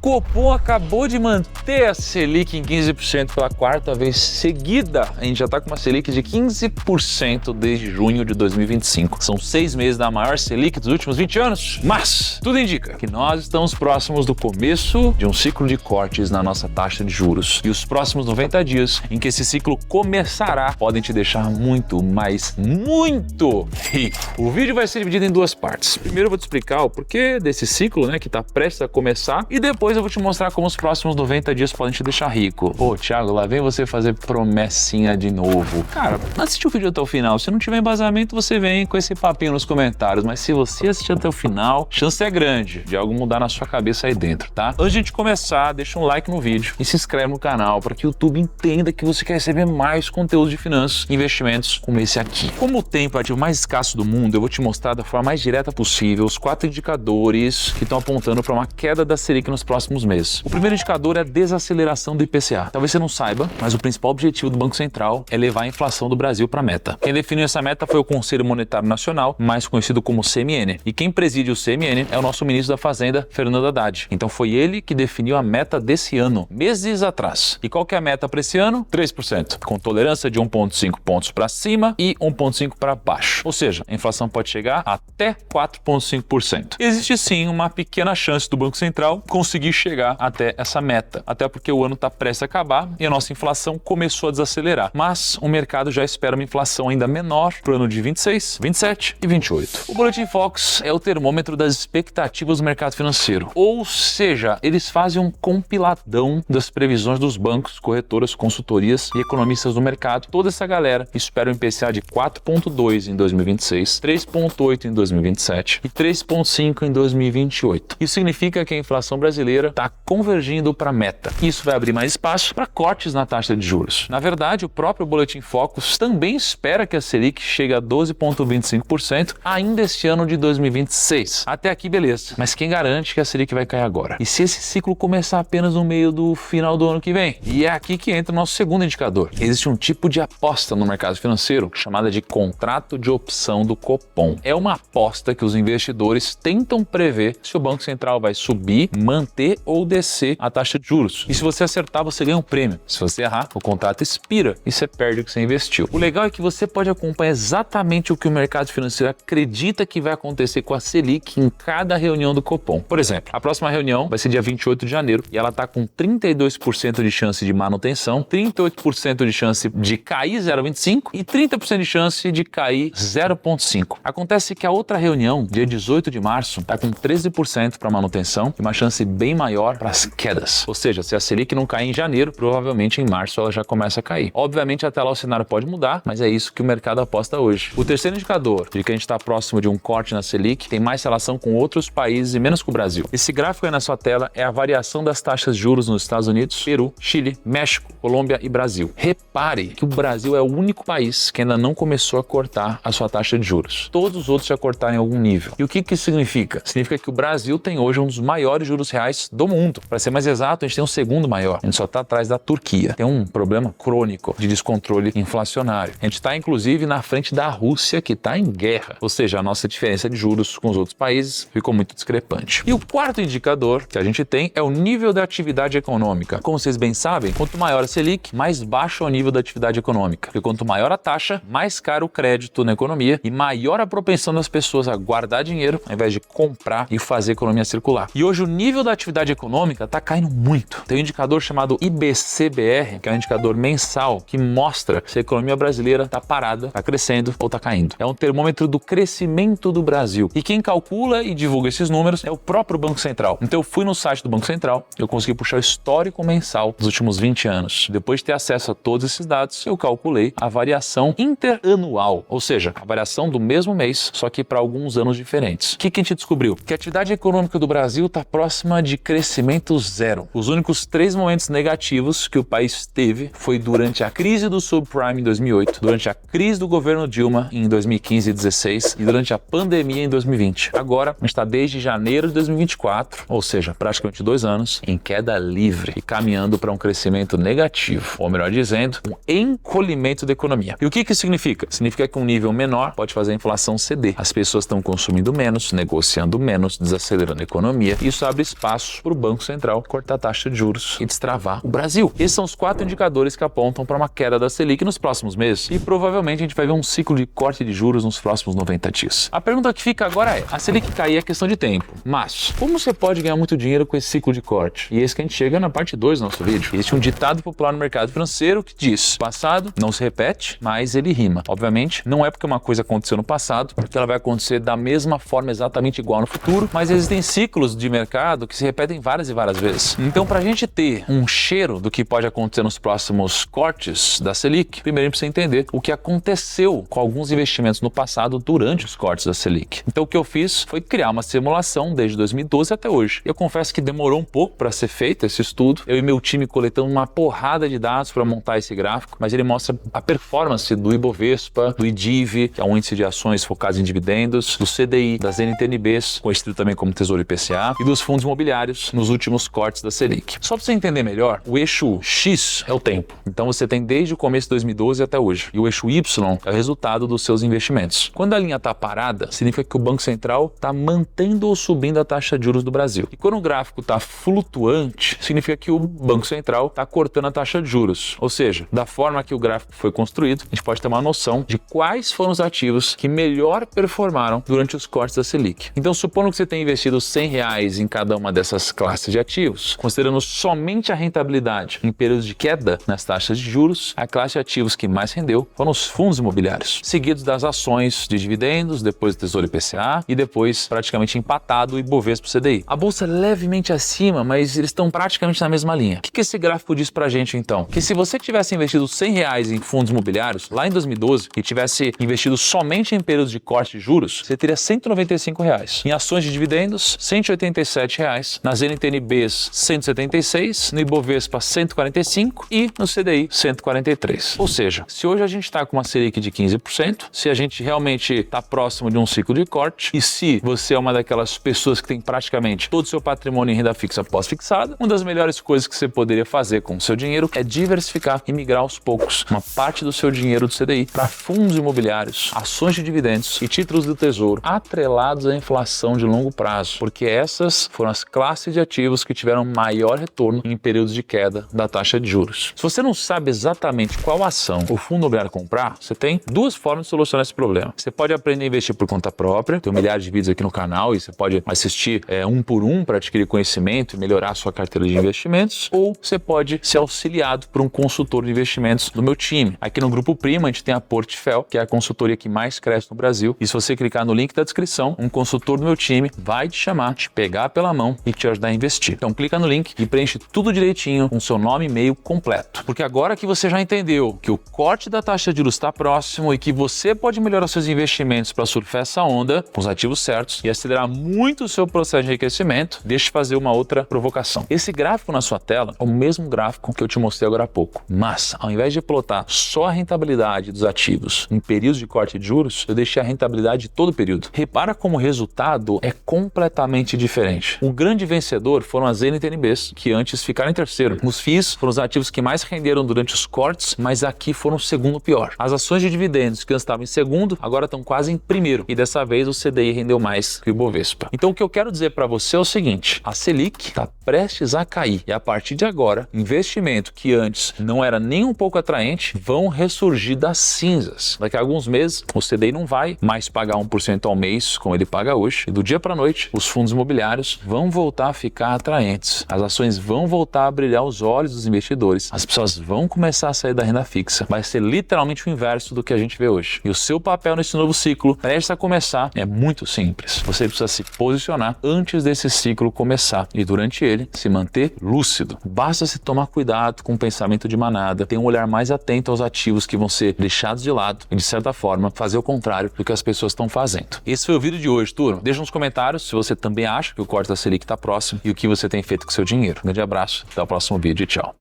Copom acabou de manter a Selic em 15% pela quarta vez seguida. A gente já está com uma Selic de 15% desde junho de 2025. São 6 meses da maior Selic dos últimos 20 anos. Mas tudo indica que nós estamos próximos do começo de um ciclo de cortes na nossa taxa de juros. E os próximos 90 dias em que esse ciclo começará podem te deixar muito, mas muito rico. O vídeo vai ser dividido em duas partes. Primeiro eu vou te explicar o porquê desse ciclo, que está prestes a começar, e depois eu vou te mostrar como os próximos 90 dias podem te deixar rico. Ô, Thiago, lá vem você fazer promessinha de novo. Cara, assiste o vídeo até o final. Se não tiver embasamento, você vem com esse papinho nos comentários, mas se você assistir até o final, chance é grande de algo mudar na sua cabeça aí dentro, tá? Antes de a gente começar, deixa um like no vídeo e se inscreve no canal para que o YouTube entenda que você quer receber mais conteúdo de finanças e investimentos como esse aqui. Como o tempo é o ativo mais escasso do mundo, eu vou te mostrar da forma mais direta possível os 4 indicadores que estão apontando para uma queda da Selic nos próximos meses. O primeiro indicador é a desaceleração do IPCA. Talvez você não saiba, mas o principal objetivo do Banco Central é levar a inflação do Brasil para a meta. Quem definiu essa meta foi o Conselho Monetário Nacional, mais conhecido como CMN. E quem preside o CMN é o nosso ministro da Fazenda, Fernando Haddad. Então foi ele que definiu a meta desse ano, meses atrás. E qual que é a meta para esse ano? 3%, com tolerância de 1,5 pontos para cima e 1,5 para baixo. Ou seja, a inflação pode chegar até 4,5%. Existe sim uma pequena chance do Banco Central conseguir chegar até essa meta, até porque o ano está prestes a acabar e a nossa inflação começou a desacelerar. Mas o mercado já espera uma inflação ainda menor para o ano de 26, 27 e 28. O Boletim Focus é o termômetro das expectativas do mercado financeiro. Ou seja, eles fazem um compiladão das previsões dos bancos, corretoras, consultorias e economistas do mercado. Toda essa galera espera um IPCA de 4,2 em 2026, 3,8 em 2027 e 3,5 em 2028. Isso significa que a inflação brasileira está convergindo para a meta. Isso vai abrir mais espaço para cortes na taxa de juros. Na verdade, o próprio Boletim Focus também espera que a Selic chegue a 12,25% ainda este ano de 2026. Até aqui, beleza. Mas quem garante que a Selic vai cair agora? E se esse ciclo começar apenas no meio do final do ano que vem? E é aqui que entra o nosso segundo indicador. Existe um tipo de aposta no mercado financeiro chamada de contrato de opção do Copom. É uma aposta que os investidores tentam prever se o Banco Central vai subir, manter ou descer a taxa de juros. E se você acertar, você ganha um prêmio. Se você errar, o contrato expira e você perde o que você investiu. O legal é que você pode acompanhar exatamente o que o mercado financeiro acredita que vai acontecer com a Selic em cada reunião do Copom. Por exemplo, a próxima reunião vai ser dia 28 de janeiro e ela está com 32% de chance de manutenção, 38% de chance de cair 0,25 e 30% de chance de cair 0,5. Acontece que a outra reunião, dia 18 de março, está com 13% para manutenção e uma chance bem maior para as quedas. Ou seja, se a Selic não cair em janeiro, provavelmente em março ela já começa a cair. Obviamente até lá o cenário pode mudar, mas é isso que o mercado aposta hoje. O terceiro indicador de que a gente está próximo de um corte na Selic tem mais relação com outros países e menos com o Brasil. Esse gráfico aí na sua tela é a variação das taxas de juros nos Estados Unidos, Peru, Chile, México, Colômbia e Brasil. Repare que o Brasil é o único país que ainda não começou a cortar a sua taxa de juros. Todos os outros já cortaram em algum nível. E o que isso significa? Significa que o Brasil tem hoje um dos maiores juros reais do mundo. Para ser mais exato, a gente tem um segundo maior. A gente só está atrás da Turquia. Tem um problema crônico de descontrole inflacionário. A gente está, inclusive, na frente da Rússia, que está em guerra. Ou seja, a nossa diferença de juros com os outros países ficou muito discrepante. E o quarto indicador que a gente tem é o nível da atividade econômica. Como vocês bem sabem, quanto maior a Selic, mais baixo é o nível da atividade econômica. Porque quanto maior a taxa, mais caro o crédito na economia e maior a propensão das pessoas a guardar dinheiro ao invés de comprar e fazer a economia circular. E hoje o nível da atividade econômica está caindo muito. Tem um indicador chamado IBCBR, que é um indicador mensal que mostra se a economia brasileira está parada, está crescendo ou está caindo. É um termômetro do crescimento do Brasil. E quem calcula e divulga esses números é o próprio Banco Central. Então eu fui no site do Banco Central, eu consegui puxar o histórico mensal dos últimos 20 anos. Depois de ter acesso a todos esses dados, eu calculei a variação interanual, ou seja, a variação do mesmo mês, só que para alguns anos diferentes. O que a gente descobriu? Que a atividade econômica do Brasil está próxima de crescimento zero. Os únicos 3 momentos negativos que o país teve foi durante a crise do subprime em 2008, durante a crise do governo Dilma em 2015 e 2016 e durante a pandemia em 2020. Agora, a gente está desde janeiro de 2024, ou seja, praticamente 2 anos, em queda livre e caminhando para um crescimento negativo, ou melhor dizendo, um encolhimento da economia. E o que isso significa? Significa que um nível menor pode fazer a inflação ceder. As pessoas estão consumindo menos, negociando menos, desacelerando a economia. Isso abre espaço passo para o Banco Central cortar a taxa de juros e destravar o Brasil. Esses são os 4 indicadores que apontam para uma queda da Selic nos próximos meses e provavelmente a gente vai ver um ciclo de corte de juros nos próximos 90 dias. A pergunta que fica agora é, a Selic cair é questão de tempo, mas como você pode ganhar muito dinheiro com esse ciclo de corte? E esse que a gente chega na parte 2 do nosso vídeo. Existe um ditado popular no mercado financeiro que diz, passado não se repete, mas ele rima. Obviamente, não é porque uma coisa aconteceu no passado, porque ela vai acontecer da mesma forma exatamente igual no futuro, mas existem ciclos de mercado que se repetem várias e várias vezes. Então, para a gente ter um cheiro do que pode acontecer nos próximos cortes da Selic, primeiro a gente precisa entender o que aconteceu com alguns investimentos no passado durante os cortes da Selic. Então, o que eu fiz foi criar uma simulação desde 2012 até hoje. Eu confesso que demorou um pouco para ser feito esse estudo. Eu e meu time coletando uma porrada de dados para montar esse gráfico, mas ele mostra a performance do Ibovespa, do IDIV, que é um índice de ações focadas em dividendos, do CDI, das NTNBs, conhecido também como Tesouro IPCA, e dos fundos imobiliários nos últimos cortes da Selic. Só para você entender melhor, o eixo X é o tempo. Então você tem desde o começo de 2012 até hoje. E o eixo Y é o resultado dos seus investimentos. Quando a linha está parada, significa que o Banco Central está mantendo ou subindo a taxa de juros do Brasil. E quando o gráfico está flutuante, significa que o Banco Central está cortando a taxa de juros. Ou seja, da forma que o gráfico foi construído, a gente pode ter uma noção de quais foram os ativos que melhor performaram durante os cortes da Selic. Então, supondo que você tenha investido R$100 em cada uma dessas classes de ativos, considerando somente a rentabilidade em períodos de queda nas taxas de juros, a classe de ativos que mais rendeu foram os fundos imobiliários, seguidos das ações de dividendos, depois do Tesouro IPCA e depois praticamente empatado o Ibovespa CDI. A bolsa é levemente acima, mas eles estão praticamente na mesma linha. O que esse gráfico diz pra gente então? Que se você tivesse investido R$100 em fundos imobiliários lá em 2012 e tivesse investido somente em períodos de corte de juros, você teria R$195. Em ações de dividendos, R$187. Nas NTNBs, 176. No Ibovespa, 145. E no CDI, 143. Ou seja, se hoje a gente está com uma Selic de 15%, se a gente realmente está próximo de um ciclo de corte, e se você é uma daquelas pessoas que tem praticamente todo o seu patrimônio em renda fixa pós-fixada, uma das melhores coisas que você poderia fazer com o seu dinheiro é diversificar e migrar aos poucos uma parte do seu dinheiro do CDI para fundos imobiliários, ações de dividendos e títulos do Tesouro atrelados à inflação de longo prazo, porque essas foram as classes de ativos que tiveram maior retorno em períodos de queda da taxa de juros. Se você não sabe exatamente qual ação o fundo imobiliário comprar, você tem duas formas de solucionar esse problema. Você pode aprender a investir por conta própria, tem milhares de vídeos aqui no canal e você pode assistir um por um para adquirir conhecimento e melhorar a sua carteira de investimentos, ou você pode ser auxiliado por um consultor de investimentos do meu time. Aqui no Grupo Prima a gente tem a Portfel, que é a consultoria que mais cresce no Brasil, e se você clicar no link da descrição, um consultor do meu time vai te chamar, te pegar pela mão e te ajudar a investir. Então clica no link e preenche tudo direitinho com seu nome e e-mail completo. Porque agora que você já entendeu que o corte da taxa de juros está próximo e que você pode melhorar seus investimentos para surfar essa onda com os ativos certos e acelerar muito o seu processo de enriquecimento, deixa eu fazer uma outra provocação. Esse gráfico na sua tela é o mesmo gráfico que eu te mostrei agora há pouco, mas ao invés de plotar só a rentabilidade dos ativos em períodos de corte de juros, eu deixei a rentabilidade de todo o período. Repara como o resultado é completamente diferente. O grande vencedor foram as NTNBs, que antes ficaram em terceiro. Os FIIs foram os ativos que mais renderam durante os cortes, mas aqui foram o segundo pior. As ações de dividendos, que antes estavam em segundo, agora estão quase em primeiro. E dessa vez o CDI rendeu mais que o Ibovespa. Então o que eu quero dizer para você é o seguinte: a Selic está prestes a cair. E a partir de agora, investimento que antes não era nem um pouco atraente, vão ressurgir das cinzas. Daqui a alguns meses, o CDI não vai mais pagar 1% ao mês, como ele paga hoje. E do dia para a noite, os fundos imobiliários vão voltar a ficar atraentes. As ações vão voltar a brilhar os olhos dos investidores. As pessoas vão começar a sair da renda fixa. Vai ser literalmente o inverso do que a gente vê hoje. E o seu papel nesse novo ciclo, prestes a começar, é muito simples. Você precisa se posicionar antes desse ciclo começar e durante ele se manter lúcido. Basta se tomar cuidado com o pensamento de manada, ter um olhar mais atento aos ativos que vão ser deixados de lado e, de certa forma, fazer o contrário do que as pessoas estão fazendo. Esse foi o vídeo de hoje, turma. Deixa nos comentários se você também acha que o corte da Selic está próximo e o que você tem feito com seu dinheiro. Um grande abraço, até o próximo vídeo e tchau.